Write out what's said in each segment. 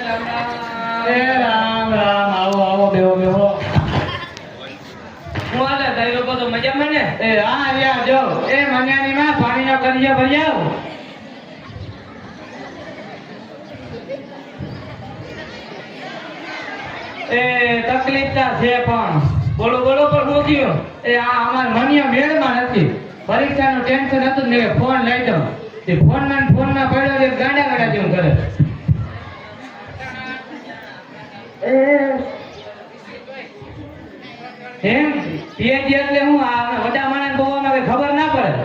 એ રામ રામ આવો આવો બેહો બેહો હું આલે તારી લોકો તો મજામાં ને? એ હા યાર જો એ મન્યાની માં પાણીનો કરીએ ભરી આવ એ તકલીફ તા છે પણ બોલો બોલો પણ હું થયું? એ આ અમાર મનિયા મેળમાં નથી પરીક્ષાનું ટેન્શન હતું ને ફોન લઈ દો તે ફોનમાં પડ્યો છે ગાંડા ગાંડા જેવું કરે એમ પીએચડી એટલે હું આ વડા માણસ બોવામાં કઈ ખબર ના પડે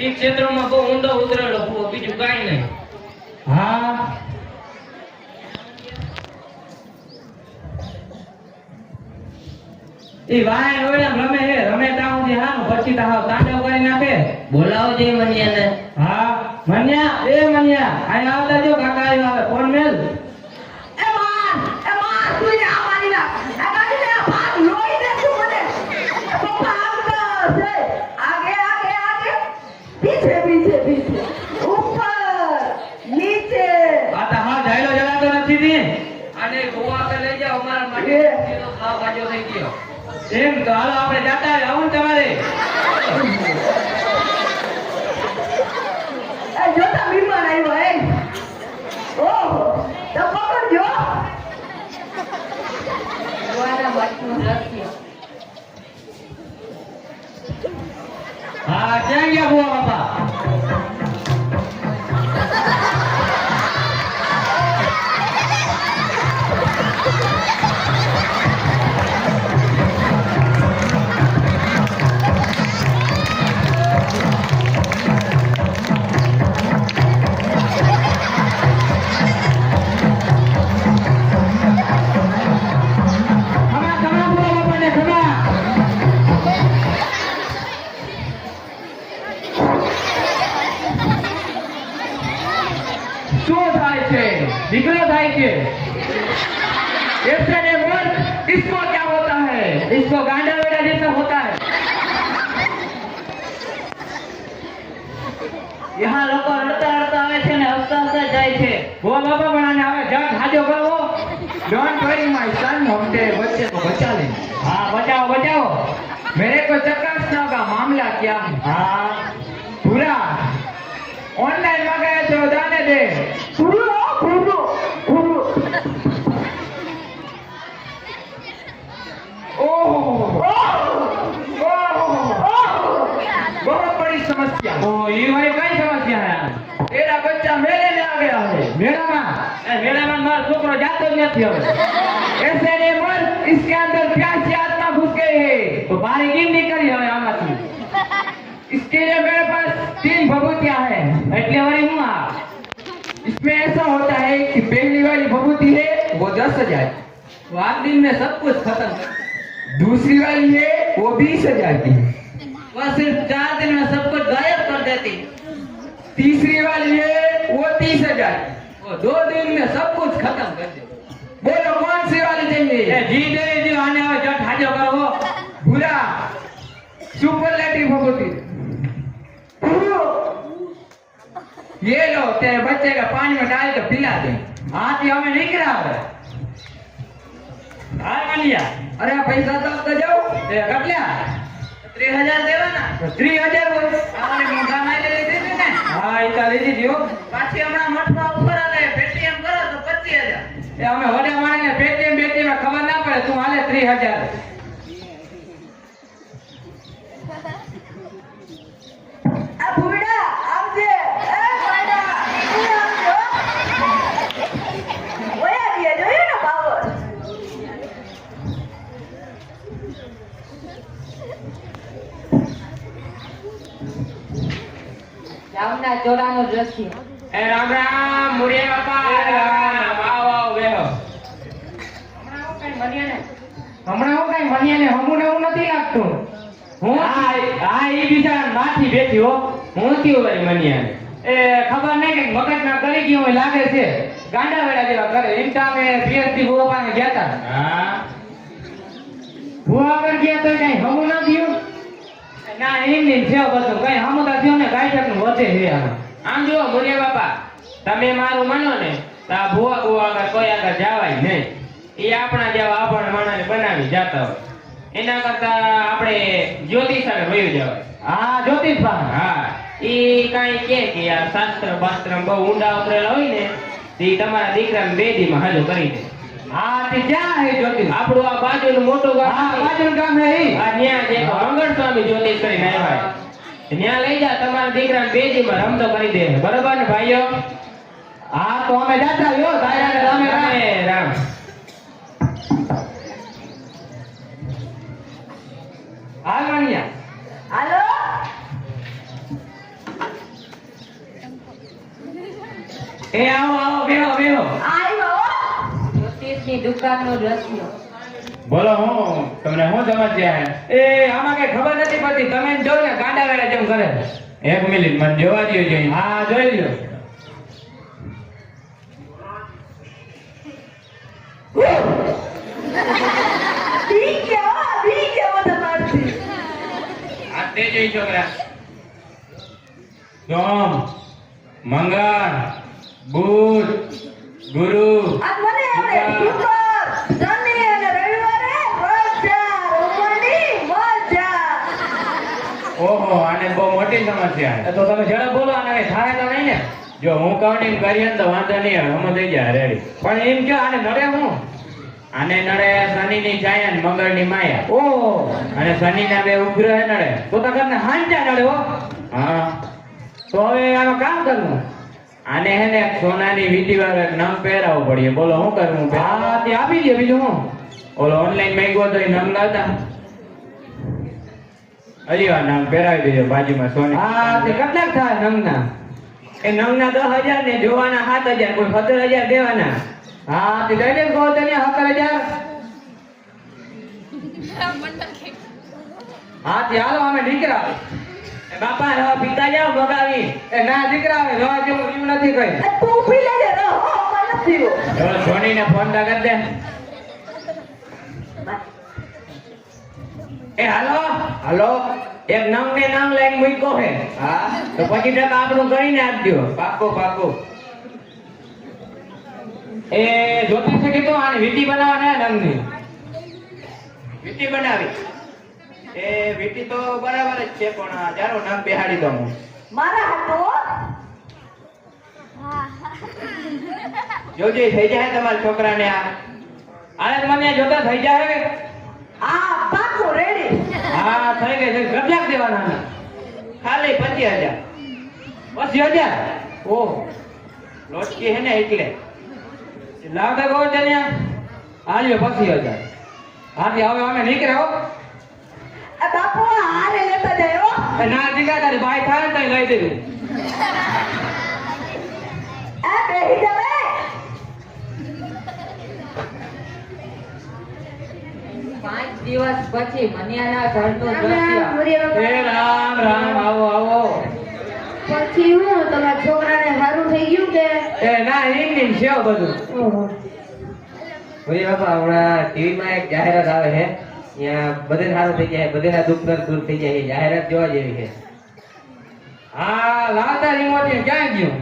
એ ક્ષેત્રમાં બહુ ઊંડો ઉતરેલો કૂવો, બીજું કાંઈ નહીં. હા એ વાય ઓળમ રમે હે રમે તાઉથી હાનું પછી તો હાવ તાંડવ કરી નાખે બોલાવો જે મનિયાને. હા મન્યા એ મન્યા આય આવતા જો કાકા આવ્યો આવે ફોન મેલ તું ને અમારી ના આ ગાડી ને ભાગ લોઈ દે તું મને પપ્પા આગળ છે આગે આગે આગે પીછે પીછે પીછે ઉપર નીચે આ તો હા જાયલો જલાતો નથી ને આને ગોવા કે લઈ જાઓ, અમારા માટે કિલો ખાવા ભાજો થઈ ગયો. એમ તો હાલો આપણે જાતા આવું ને તમારે એ જોતા વિમાન આવ્યો એ ઓહો તો પકડજો વાના બાટનું લખ્યો હા ક્યાં ગયા બુઆ બાપા निकल भाई के ऐसे ने बोल इसको क्या होता है इसको गांडा वेड़ा जैसा होता है यहाँ लोग रड़ता रड़ता आवे छे ने हसता हसता जाए छे वो बाबा बनाने आवे जग हाजो करो डोंट वरी माय सन हमसे बच्चे को बचा ले हाँ बचाओ बचाओ मेरे को चकासना का मामला क्या है हाँ पूरा ऑनलाइन मंगाया तो जाने दे पूरा बहुत बड़ी समस्या ओ ये भाई कई समस्या है तेरा बच्चा मेले में आ गया है मेला में मार छोकरो जातो ही नहीं હવે ऐसे ने मर इसके अंदर प्यासी आत्मा घुस गई है तो बारी गिन निकली હવે આમાંથી इसके लिए मेरे पास 3 भभूतियां हैं એટલે વળી હું આ इसमें ऐसा होता है कि पहली वाली भभूति है वो 10,000 वो 8 दिन में सब कुछ खत्म कर दूसरी वाली है वो 20,000 की वह सिर्फ 4 दिन में सब कुछ गायब कर देती. तीसरी वाली है वो 30,000 वो 2 दिन में सब कुछ खत्म कर देती. बोलो कौन सी वाली चाहिए जी दे जी आने आओ जट हाजो करो भूरा सुपरलेटिव भभूति ये लो तेरे बच्चे का पानी में डाल के पिला दे हाथ ही हमें नहीं गिरा हाँ मानिया अरे पैसा तो जाओ कट लिया 3000 દેવાના 3000 બોલ અમારે મોઢા માં લઈ દીધી ને. હા એ તો લઈ દીધી પાછી હમણાં મઠમાં ઉપર આલે પેટીએમ કરો તો 25000. એ અમે વડા માણે પેટીએમ બેટીમાં ખબર ના પડે તું હાલે 3000 આ ભૂડા આવજે એ ભૂડા આવજો ઓયા દિયા જોયો ને પાવર જામના ચોરાનો દ્રશ્ય એ રામ રામ મુડિયા બાપા રામ આવ આવ બેહો હમણાં હું કઈ મનિયાને હમુને હું નથી લાગતું હું હા ઈ બિચારા માથી બેઠી હો હું થયું ભાઈ મનિયાને એ ખબર નહીં કે મગજમાં કરી ગયું હોય લાગે છે ગાંડા વેડા જેવા કરે એમ તો અમે પીએચડી ભૂવા પાસે ગયા હતા હા ભૂવા પર ગયા તો કઈ હમું ના થયું ના એમ નહીં છે બધું કઈ હમું તો થયું ને ગાય નું વધે છે આમ આમ જુઓ મુનિયા બાપા, તમે મારું માનો ને તો આ ભુવા ભુવા આગળ કોઈ આગળ જવાય નહીં. એ આપણા જેવા આપણ માણસને બનાવી જતા હોય. એના કરતા આપણે જ્યોતિષ આગળ વયું જવાય. હા જ્યોતિષ હા ઈ કાંઈ કે યાર શાસ્ત્ર બાસ્ત્ર બહુ ઊંડા ઉતરેલા હોય ને તે તમારા દીકરાને 2 દીમાં હાજર કરી દે. હા તે ક્યાં હે જ્યોતિષ? આપણું આ બાજુનું મોટું ગામ. હા બાજુનું ગામ હે ઈ. આ ન્યા જે મંગળ સ્વામી જ્યોતિષ કરીને આવ્યા. ત્યાં લઈ જા તમારા દીકરાને 2 દીમાં રમતો કરી દે. બરોબર ને ભાઈઓ? હા તો અમે જાતા યો દાયરાને રામે રામ. હાલ માન્યા. હાલો એ આવો આવો બેહો બેહો. આવ્યો જ્યોતિષની દુકાનનો રસ્યો. બોલો હું તમને શું સમસ્યા હે? એ આમાં કઈ ખબર નથી પડતી. તમે જો ને ગાંડા વેડા જેમ કરે. 1 મિનિટ મને જોવા દ્યો જોઈ. હા જોઈ લ્યો. ઠીક છે તમારથી આ તે જોઈ છોકરા. સોમ મંગળ બુધ ગુરુ આજ મને આપણે શુક્ર શનિ અને રવિવારે મજા રમવાની મજા. ઓહો આને બહુ મોટી સમસ્યા છે. તો તમે ઝડપ બોલો. આને કઈ થાય તો નહીં ને? જો હું કહું ને એમ કરીએ ને તો વાંધો નહીં આવે. અમે થઈ જાય રેડી. પણ એમ કે આને નડે હું? આને નડે શનિની છાયા ને મંગળની માયા. ઓહો અને શનિના 2 ઉપગ્રહ નડે. તો તમને હાંજા નડે હો. હા તો હવે આનું કામ કરવું. આને હે ને સોનાની વીટી વાળો એક નંગ પહેરાવવો પડે. બોલો શું કરવું? હા તે આપી દે. બીજું હું? ઓલો ઓનલાઈન માંગ્યો તો એ નંગ લાવતા. હજી વાર નંગ પહેરાવી દેજો બાજુમાં સોની. હા તે કેટલાક થાય નંગના? એ નંગના 10,000 ને જોવાના 7,000. કોઈ 17,000 દેવાના. હા તે દઈ દે કહો તને 17,000. હા તે હાલો અમે દીકરા. બાપા રવા પીતા જાવ બગાવી. એ ના દીકરા આવે રવા જેવું એવું નથી કઈ. તું પી લેજે રહો મને નથી. હવે સોનીને ફોન તા કરી દે. એ હાલો હાલો એક નંગ ને નંગ લઈને મૂક્યો હે. હા તો 25% આપણું કરીને આપજો. પાકો પાકો. એ જ્યોતિષે કીધું આને વીટી બનાવવાના નંગની. વીટી બનાવી. એ વીટી તો બરાબર જ છે પણ જારો નંગ બેહાડી દઉં હું. મારા હાથો જોજે થઈ જાય તમારા છોકરાને આ. આને મને જોતા થઈ જાય. આ પાકો રેડી. હા થઈ ગઈ છે. કેટલાક દેવાના? ખાલી 25,000. 25,000? ઓહ લોટકી હે ને એટલે લાવતા કહો તને. હાલ્યો 25,000. હાથી હવે અમે નીકળ્યા હો. આ બાપુ હારે લેતા જાય હો. ના દીકરા તારી ભાઈ થાય ને લઈ દેવું. આ બેહી જાવે. 5 દિવસ પછી મનિયાના ઘરનું દ્રશ્ય. એ રામ રામ આવો આવો. પછી હું તમારા છોકરાને સારું થઈ ગયું કે? એ ના ઇંગ્લિશ છે બધું. ઓય બાપા હમણાં ટીવીમાં એક જાહેરાત આવે છે. ત્યાં બધે સારું થઈ જાય, બધેના દુઃખ દર્દ દૂર થઈ જાય. એ જાહેરાત જોવા જેવી છે. હા લાવતા રિમોટ ક્યાં ગયું?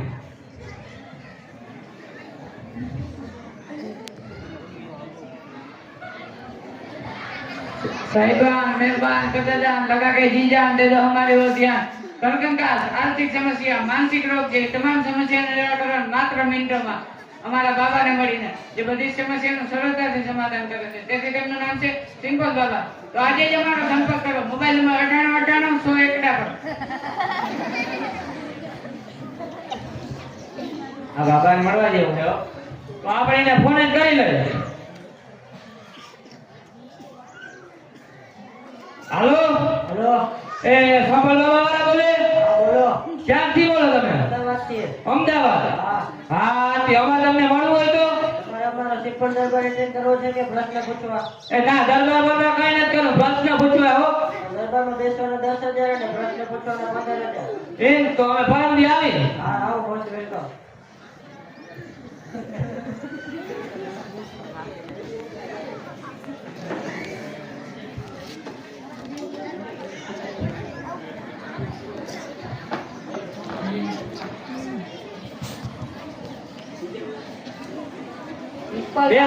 साहिबान मेहरबान कदाजान लगा के जी जान दे दो हमारे वो ત્યાં કંકાસ આર્થિક સમસ્યા માનસિક રોગ જે તમામ સમસ્યાનું નિરાકરણ માત્ર મિનિટોમાં અમારા બાબાને મળીને જે બધી સમસ્યાનું સરળતાથી સમાધાન કરે છે. તેથી તેમનું નામ છે સિમ્પલ બાબા. તો આજે જ અમારો સંપર્ક કરો. મોબાઈલ નંબર 9898 100 પર. આ બાબાને મળવા જેવું છે હો. તો આપણે એને ફોન જ કરી લઈએ. हेलो हेलो ए सांभल बाबा वाला बोले बोलो ક્યાંથી બોલો તમે? અમદાવાદથી. અમદાવાદ. હા તે અમારે તમને મળવું હોય તો અમારો સિમ્પલ દરબાર એટેન્ડ કરવો છે કે પ્રશ્ન પૂછવા? એ ના દરબાર બાબા કઈ નથી કરો. પ્રશ્ન પૂછવા હો. દરબારમાં બેસવાના 10,000 અને પ્રશ્ન પૂછવાના 15,000. એમ તો અમે ફાર્મથી આવી. હા આવો મોસ્ટ વેલકમ. બે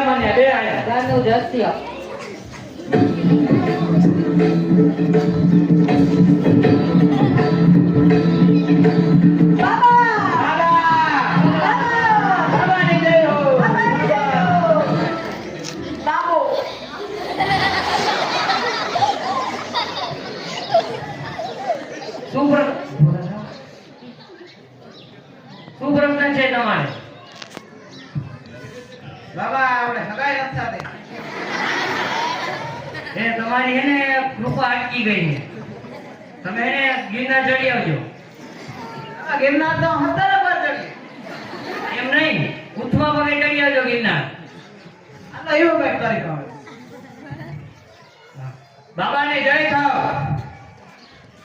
મને બે આયા જાનું જસ્ય બાબાની જય હો બાબો શું પ્રશ્ન છે તમારે બાબા આપણે હગાઈ રસ્તા દે એ તમારી એને કૃપા અટકી ગઈ છે તમે એને ગિરનાર ચડી આવજો ગિરનાર તો 17 પર ચડી એમ નહીં ઉઠવા પગે ચડી આવજો ગિરનાર આ તો એવો કઈ કરી આવે બાબાને જય થાવ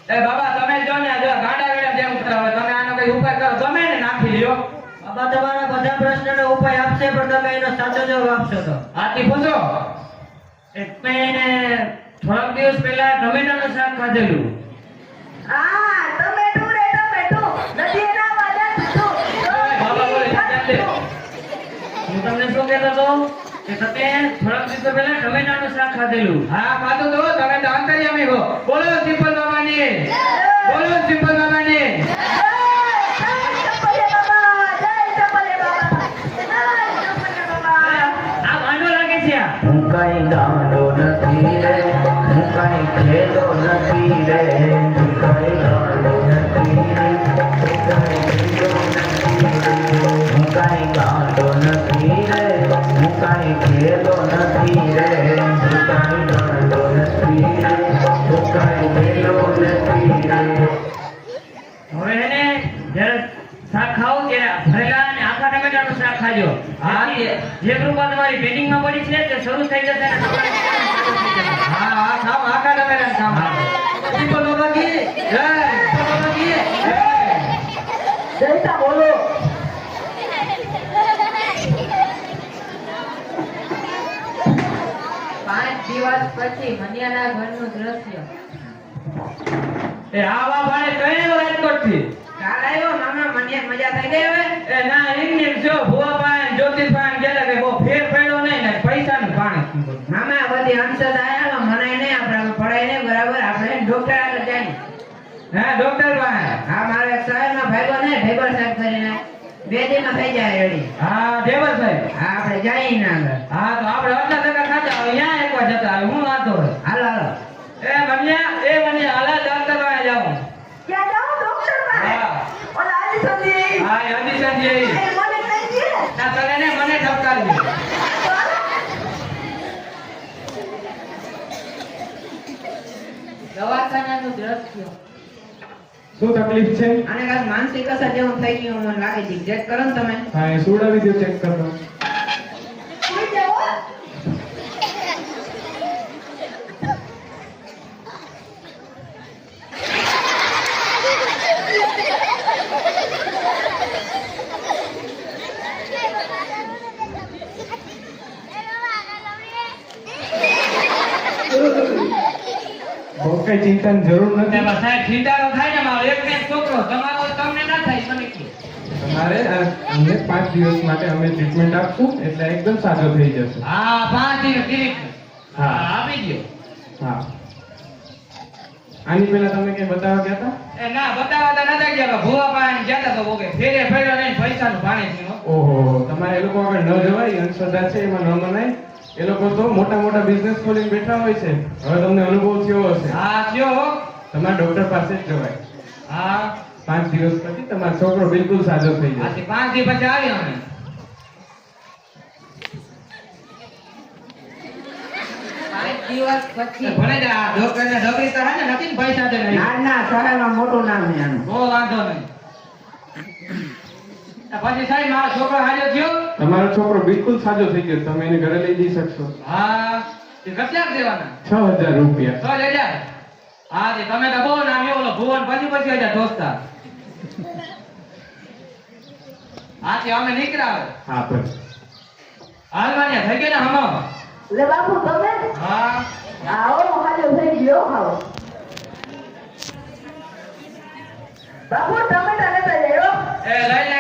એ બાબા તમે જો ને જો ગાંડા વેડા જેમ ઉતરાવે તમે આનો કઈ ઉપાય કરો તમે ને નાખી લ્યો બાબા તમારા બધા પ્રશ્નનો ઉપાય આપશે પણ તમે એનો સાચો જવાબ આપશો તો આથી પૂછો એટલે એને થોડાક દિવસ પહેલા ટમેટાનું શાક ખાધેલું આ ટમેટો રે ટમેટો નથી એના વાદા તું બાબા બોલે હું તમને શું કહેતો હતો કે તમે થોડાક દિવસો પહેલા ટમેટાનું શાક ખાધેલું હા ખાધું તો તમે તો અંતર્યામી હો બોલો સિમ્પલ બાબાની બોલો સિમ્પલ બાબાની આ માંડો લાગે છે આ હું કઈ ગાંડો નથી રે હું કઈ ખેલો નથી રે હું કઈ ગાંડો નથી રે હું કઈ ગાંડો નથી રે હું કઈ ખેલો નથી રે હું કઈ ગાંડો નથી રે હું કઈ ખેલો નથી રે હવે એને જ્યારે શાક ખાઓ ત્યારે ભરેલા અને આખા ટમેટાનું શાક ખાજો હા જે કૃપા તમારી પેન્ડિંગમાં પડી છે તે શરૂ થઈ જશે અને તમારે હા હા ખાઓ આખા ટમેટાનું ખાઓ સિમ્પલ બાબા કી જય સિમ્પલ બાબા કી જય જયતા બોલો પાંચ દિવસ પછી મનિયાના ઘરનું દ્રશ્ય એ આવા ભાડે કઈ રાજકોટ થી કાલ આવ્યો મામા મને મજા થઈ ગઈ હવે એ ના એમને જો ભુવા પાન જ્યોતિષ પાન ગેલા કે બહુ ફેર પડ્યો નહીં ને પૈસાનું પાણી મામા બધી અંશદ આયા મને નહીં આપણે પડાય નહીં બરાબર આપણે ડોક્ટર આગળ જાય હા ડોક્ટર પાન હા મારે શહેરમાં ભાઈબો ને ઢેબર સાહેબ કરીને 2 દિનમાં થઈ જાય રેડી હા દેવર સાહેબ હા આપણે જઈએ ને આગળ હા તો આપણે અડધા ટકા ખાતા હોય અહીંયા એકવાર જતા હોય હું વાંધો હોય હાલો હાલો એ મન્યા હાલા ડોક્ટર પાસે જાઉં ક્યાં જાઓ ડોક્ટર પાસે હા. ઓલા આલી સંજી હા યાદી સંજય એ મને કઈ દે ના તને ને મને ઠપકારવી દવાખાનાનું દ્રશ્ય શું તકલીફ છે? આને કાંઈક માનસિક અસર જેવું થઈ ગયું મને લાગે છે ચેક કરો ને તમે હા એ સુડાવી દો ચેક કરો. કોઈ જાઓ બહુ કઈ ચિંતાની જરૂર નથી. એમાં સાહેબ ચિંતા તો થાય ને મારો એક ને એક છોકરો તમારો તમને ના થાય મને કહો તમારે અમને 5 દિવસ માટે અમે ટ્રીટમેન્ટ આપશું એટલે એકદમ સાજો થઈ જશે. હા 5 દિવસ ક્લિનિક હા. આપી દો હા આની પહેલા તમે કઈ બતાવવા ગયા હતા? એ ના બતાવતા નતા ગયા ભુવા પાન જતા તો ઓકે ફેરે ફેર્યો નહીં પૈસાનું પાણી છે હો. ઓહો તમારે એ લોકો આગળ ન જવાય, અંધશ્રદ્ધા છે એમાં ન મનાય. એ લોકો તો મોટા મોટા બિઝનેસ ખોલીને બેઠા હોય છે. હવે તમને અનુભવ થયો હશે. હા થયો હો. તમારે ડોક્ટર પાસે જ જવાય. હા 5 દિવસ પછી તમારો છોકરો બિલકુલ સાજો થઈ જશે. આથી 5 દિવસ પછી આવ્યો અમે 5 દિવસ પછી ભણે જા ડોક્ટર ને ડોક્ટરી તો હે ને નથી ને પૈસા દે નહીં ના ના શહેરમાં મોટું નામ છે આનું બહુ વાંધો નહીં પછી સાહેબ મારો છોકરો હાજો થયો તમારો છોકરો બિલકુલ સાજો થઈ ગયો. તમે એને ઘરે લઈ જઈ શકશો. હા એ કેટલા દેવાના 6000 રૂપિયા. 6000 હા તે તમે તો બહુ નામ ઓલો ભુવન પછી હજાર દોસ્તા હા તે અમે નીકળ્યા હા બસ. હાલ માન્યા થઈ ગયા ને હમો લે બાપુ તમે હા આવો હાજો થઈ ગયો ખાઓ બાપુ ટમેટા લેતા જાયો એ લઈ લે